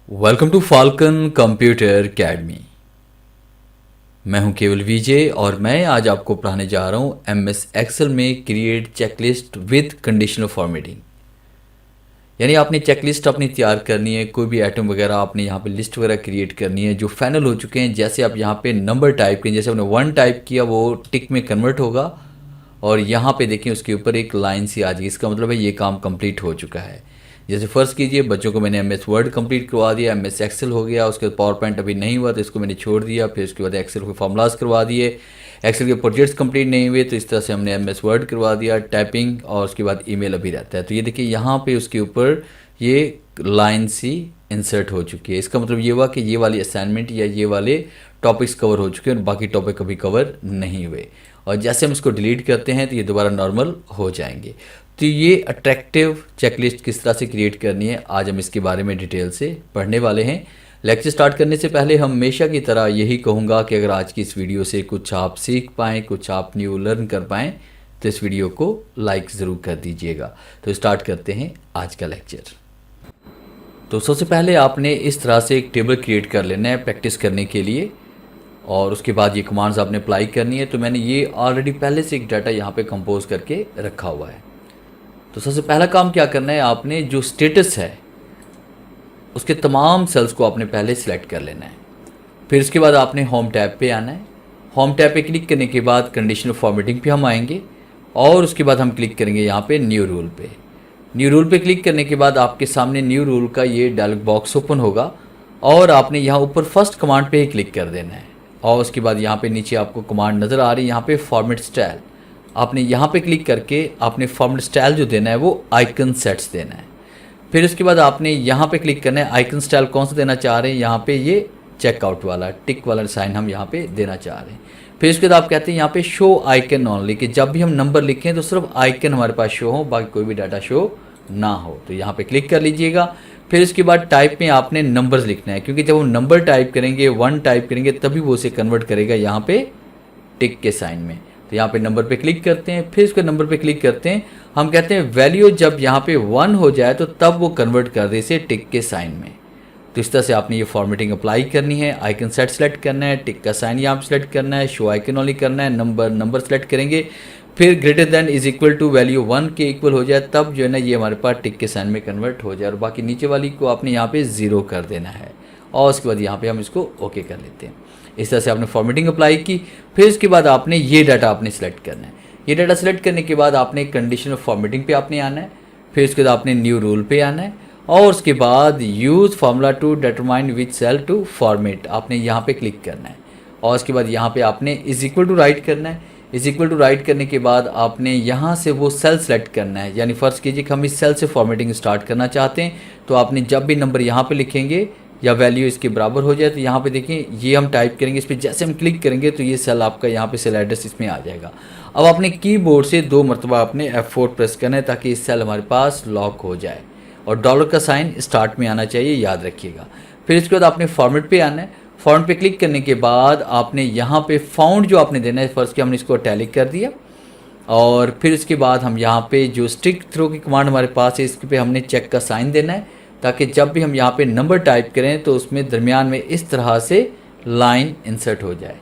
Welcome to Falcon computer academy. मैं हूं केवल विजय और मैं आज आपको पढ़ाने जा रहा हूं एमएस एक्सेल में create checklist with conditional formatting. यानी आपने चेकलिस्ट अपनी तैयार करनी है, कोई भी आइटम वगैरह आपने यहाँ पे लिस्ट वगैरह क्रिएट करनी है जो फाइनल हो चुके हैं। जैसे आप यहाँ पे नंबर टाइप करें, जैसे आपने 1 टाइप किया वो टिक में कन्वर्ट होगा और यहाँ पे देखें उसके ऊपर एक लाइन सी आ जाएगी। इसका मतलब है ये काम कंप्लीट हो चुका है। जैसे फर्स्ट कीजिए, बच्चों को मैंने एमएस वर्ड कंप्लीट करवा दिया, एमएस एक्सेल हो गया, उसके बाद पावर पॉइंट अभी नहीं हुआ तो इसको मैंने छोड़ दिया। फिर उसके बाद एक्सेल के फॉर्मूलाज करवा दिए, एक्सेल के प्रोजेक्ट्स कंप्लीट नहीं हुए तो इस तरह से हमने एमएस वर्ड करवा दिया, टाइपिंग, और उसके बाद ईमेल अभी रहता है। तो ये देखिए यहाँ पे उसके ऊपर ये लाइन सी इंसर्ट हो चुकी है। इसका मतलब ये हुआ कि ये वाली असाइनमेंट या ये वाले टॉपिक्स कवर हो चुके हैं और बाकी टॉपिक अभी कवर नहीं हुए। और जैसे हम इसको डिलीट करते हैं तो ये दोबारा नॉर्मल हो जाएंगे। तो ये अट्रैक्टिव चेकलिस्ट किस तरह से क्रिएट करनी है, आज हम इसके बारे में डिटेल से पढ़ने वाले हैं। लेक्चर स्टार्ट करने से पहले हम हमेशा की तरह यही कहूँगा कि अगर आज की इस वीडियो से कुछ आप सीख पाएँ, कुछ आप न्यू लर्न कर पाएँ तो इस वीडियो को लाइक ज़रूर कर दीजिएगा। तो स्टार्ट करते हैं आज का लेक्चर। तो सबसे पहले आपने इस तरह से एक टेबल क्रिएट कर लेना है प्रैक्टिस करने के लिए, और उसके बाद ये कमांड्स आपने अप्लाई करनी है। तो मैंने ये ऑलरेडी पहले से एक डाटा यहाँ पे कंपोज करके रखा हुआ है। तो सबसे पहला काम क्या करना है, आपने जो स्टेटस है उसके तमाम सेल्स को आपने पहले सिलेक्ट कर लेना है। फिर उसके बाद आपने होम टैब पे आना है। होम टैब पे क्लिक करने के बाद कंडीशनल फॉर्मेटिंग पे हम आएंगे और उसके बाद हम क्लिक करेंगे यहाँ पे न्यू रूल पे। न्यू रूल पे क्लिक करने के बाद आपके सामने न्यू रूल का ये डायलॉग बॉक्स ओपन होगा और आपने यहाँ ऊपर फर्स्ट कमांड पे ही क्लिक कर देना है। और उसके बाद यहाँ पे नीचे आपको कमांड नज़र आ रही है, यहाँ पे फॉर्मेट स्टाइल, आपने यहाँ पे क्लिक करके आपने फॉर्मेट स्टाइल जो देना है वो आइकन सेट्स देना है। फिर उसके बाद आपने यहाँ पे क्लिक करना है, आइकन स्टाइल कौन सा देना चाह रहे हैं, यहाँ पे ये चेकआउट वाला टिक वाला साइन हम यहाँ पे देना चाह रहे हैं। फिर उसके बाद आप कहते हैं यहाँ पे शो आइकन ऑनली, कि जब भी हम नंबर लिखें तो सिर्फ आइकन हमारे पास शो हो, बाकी कोई भी डाटा शो ना हो। तो यहाँ पे क्लिक कर लीजिएगा। फिर उसके बाद टाइप में आपने नंबर्स लिखना है, क्योंकि जब हम नंबर टाइप करेंगे, 1 टाइप करेंगे, तभी वो उसे कन्वर्ट करेगा यहाँ पे टिक के साइन में। तो यहाँ पे नंबर पे क्लिक करते हैं, फिर उसके नंबर पे क्लिक करते हैं। हम कहते हैं वैल्यू जब यहाँ पे 1 हो जाए तो तब वो कन्वर्ट कर दे इसे टिक के साइन में। तो इस तरह से आपने ये फॉर्मेटिंग अप्लाई करनी है। आइकन सेट सेलेक्ट करना है, टिक का साइन यहाँ पे सेलेक्ट करना है, शो आइकन ओनली करना है, नंबर सेलेक्ट करेंगे। फिर greater than is equal to value 1 के इक्वल हो जाए तब जो है ना ये हमारे पास टिक के साइन में कन्वर्ट हो जाए, और बाकी नीचे वाली को आपने यहाँ पे 0 कर देना है। और उसके बाद यहाँ पे हम इसको ओके कर लेते हैं। इस तरह से आपने फॉर्मेटिंग अप्लाई की। फिर उसके बाद आपने ये डाटा आपने सेलेक्ट करना है। ये डाटा सेलेक्ट करने के बाद आपने कंडीशनल फॉर्मेटिंग पे आपने आना है। फिर उसके बाद आपने न्यू रूल पे आना है और उसके बाद use formula to determine which cell to format आपने यहाँ पे क्लिक करना है। और उसके बाद यहाँ पे आपने इज इक्वल टू राइट करना है। इज इक्वल टू राइट करने के बाद आपने यहाँ से वो सेल सेलेक्ट करना है। यानी फर्स्ट कीजिए कि हम इस सेल से फॉर्मेटिंग स्टार्ट करना चाहते हैं, तो आपने जब भी नंबर यहाँ पे लिखेंगे या वैल्यू इसके बराबर हो जाए तो यहाँ पे देखें ये हम टाइप करेंगे, इस पर जैसे हम क्लिक करेंगे तो ये सेल आपका यहाँ पे सेल एड्रेस इसमें आ जाएगा। अब आपने कीबोर्ड से 2 मरतबा आपने F4 प्रेस करना है ताकि इस सेल हमारे पास लॉक हो जाए, और डॉलर का साइन स्टार्ट में आना चाहिए, याद रखिएगा। फिर इसके बाद आपने फॉर्मेट पे आना है। फॉर्मेट पे क्लिक करने के बाद आपने यहाँ पे फाउंड जो आपने देना है, फर्स्ट के हमने इसको इटैलिक कर दिया। और फिर इसके बाद हम यहाँ पे जो स्टिक थ्रो की कमांड हमारे पास है इस पे हमने चेक का साइन देना है, ताकि जब भी हम यहाँ पे नंबर टाइप करें तो उसमें दरमियान में इस तरह से लाइन इंसर्ट हो जाए।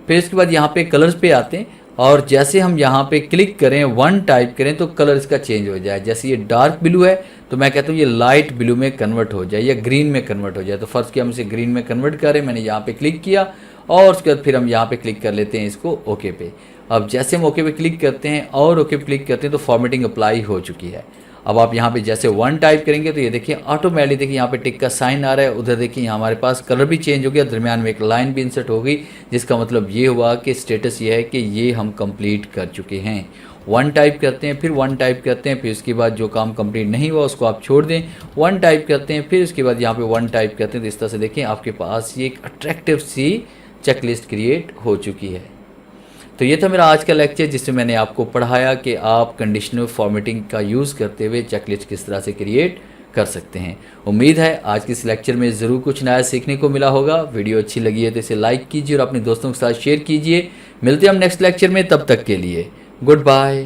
फिर इसके बाद यहाँ पे कलर्स पे आते हैं और जैसे हम यहाँ पे क्लिक करें 1 टाइप करें तो कलर इसका चेंज हो जाए। जैसे ये डार्क ब्लू है तो मैं कहता हूँ ये लाइट ब्लू में कन्वर्ट हो जाए या ग्रीन में कन्वर्ट हो जाए। तो फर्स्ट की हम इसे ग्रीन में कन्वर्ट करें, मैंने यहाँ पे क्लिक किया और उसके बाद फिर हम यहाँ पे क्लिक कर लेते हैं इसको ओके पे। अब जैसे हम ओके पे क्लिक करते हैं और ओके पे क्लिक करते हैं तो फॉर्मेटिंग अप्लाई हो चुकी है। अब आप यहाँ पे जैसे 1 टाइप करेंगे तो ये देखिए ऑटोमेटिकली देखिए यहाँ पे टिक का साइन आ रहा है, उधर देखिए यहाँ हमारे पास कलर भी चेंज हो गया, दरमियान में एक लाइन भी इंसर्ट हो गई, जिसका मतलब ये हुआ कि स्टेटस ये है कि ये हम कंप्लीट कर चुके हैं। 1 टाइप करते हैं, फिर 1 टाइप करते हैं, फिर उसके बाद जो काम कंप्लीट नहीं हुआ उसको आप छोड़ दें। 1 टाइप करते हैं, फिर उसके बाद यहाँ पे 1 टाइप करते हैं। तो इस तरह से देखें आपके पास ये एक अट्रैक्टिव सी चेकलिस्ट क्रिएट हो चुकी है। तो ये था मेरा आज का लेक्चर, जिसमें मैंने आपको पढ़ाया कि आप कंडीशनल फॉर्मेटिंग का यूज़ करते हुए चेकलिस्ट किस तरह से क्रिएट कर सकते हैं। उम्मीद है आज के इस लेक्चर में ज़रूर कुछ नया सीखने को मिला होगा। वीडियो अच्छी लगी है तो इसे लाइक कीजिए और अपने दोस्तों के साथ शेयर कीजिए। मिलते हैं हम नेक्स्ट लेक्चर में, तब तक के लिए गुड बाय।